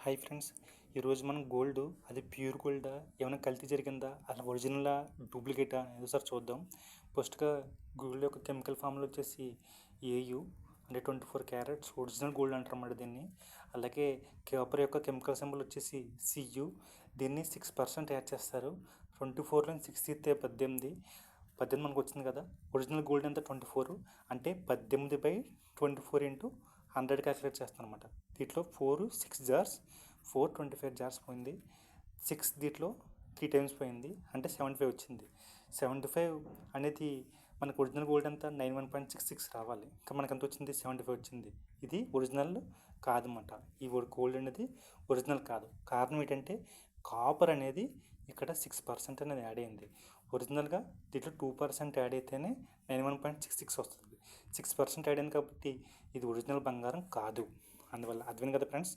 Hi friends, ఈరోజు మనం gold అది ప్యూర్ గోల్డా, ఏమైనా కల్తీ జరిగిందా, అలా ఒరిజినలా డూప్లికేటా అనేది ఒకసారి చూద్దాం. ఫస్ట్గా గోల్డ్ యొక్క కెమికల్ ఫార్ములా వచ్చేసి ఏయు అంటే 24 క్యారెట్స్ ఒరిజినల్ గోల్డ్ అంటారన్నమాట దీన్ని. అలాగే కాపర్ యొక్క కెమికల్ సింబల్ వచ్చేసి సియు. దీన్ని 6% యాడ్ చేస్తారు. 24లో 6 తీస్తే 18 మనకు వచ్చింది కదా. ఒరిజినల్ గోల్డ్ ఎంత 24 అంటే 18/24 ఇంటూ 100 క్యాలిక్యులేట్ చేస్తాను అనమాట. దీంట్లో 6 జార్స్ 25 జార్స్ పోయింది. 6 దీంట్లో 3 టైమ్స్ పోయింది అంటే 75 వచ్చింది. 75 అనేది మనకు ఒరిజినల్ గోల్డ్ అంతా 91.66 రావాలి. ఇంకా మనకు ఎంత వచ్చింది? 75 వచ్చింది. ఇది ఒరిజినల్ కాదన్నమాట. ఈ గోల్డ్ అనేది ఒరిజినల్ కాదు. కారణం ఏంటంటే కాపర్ అనేది ఇక్కడ 6% అనేది యాడ్ అయింది. ఒరిజినల్గా దీంట్లో 2% యాడ్ అయితేనే 91.66 వస్తుంది. 6% యాడ్ అయింది కాబట్టి ఇది ఒరిజినల్ బంగారం కాదు. అందువల్ల అర్థమైంది కదా ఫ్రెండ్స్.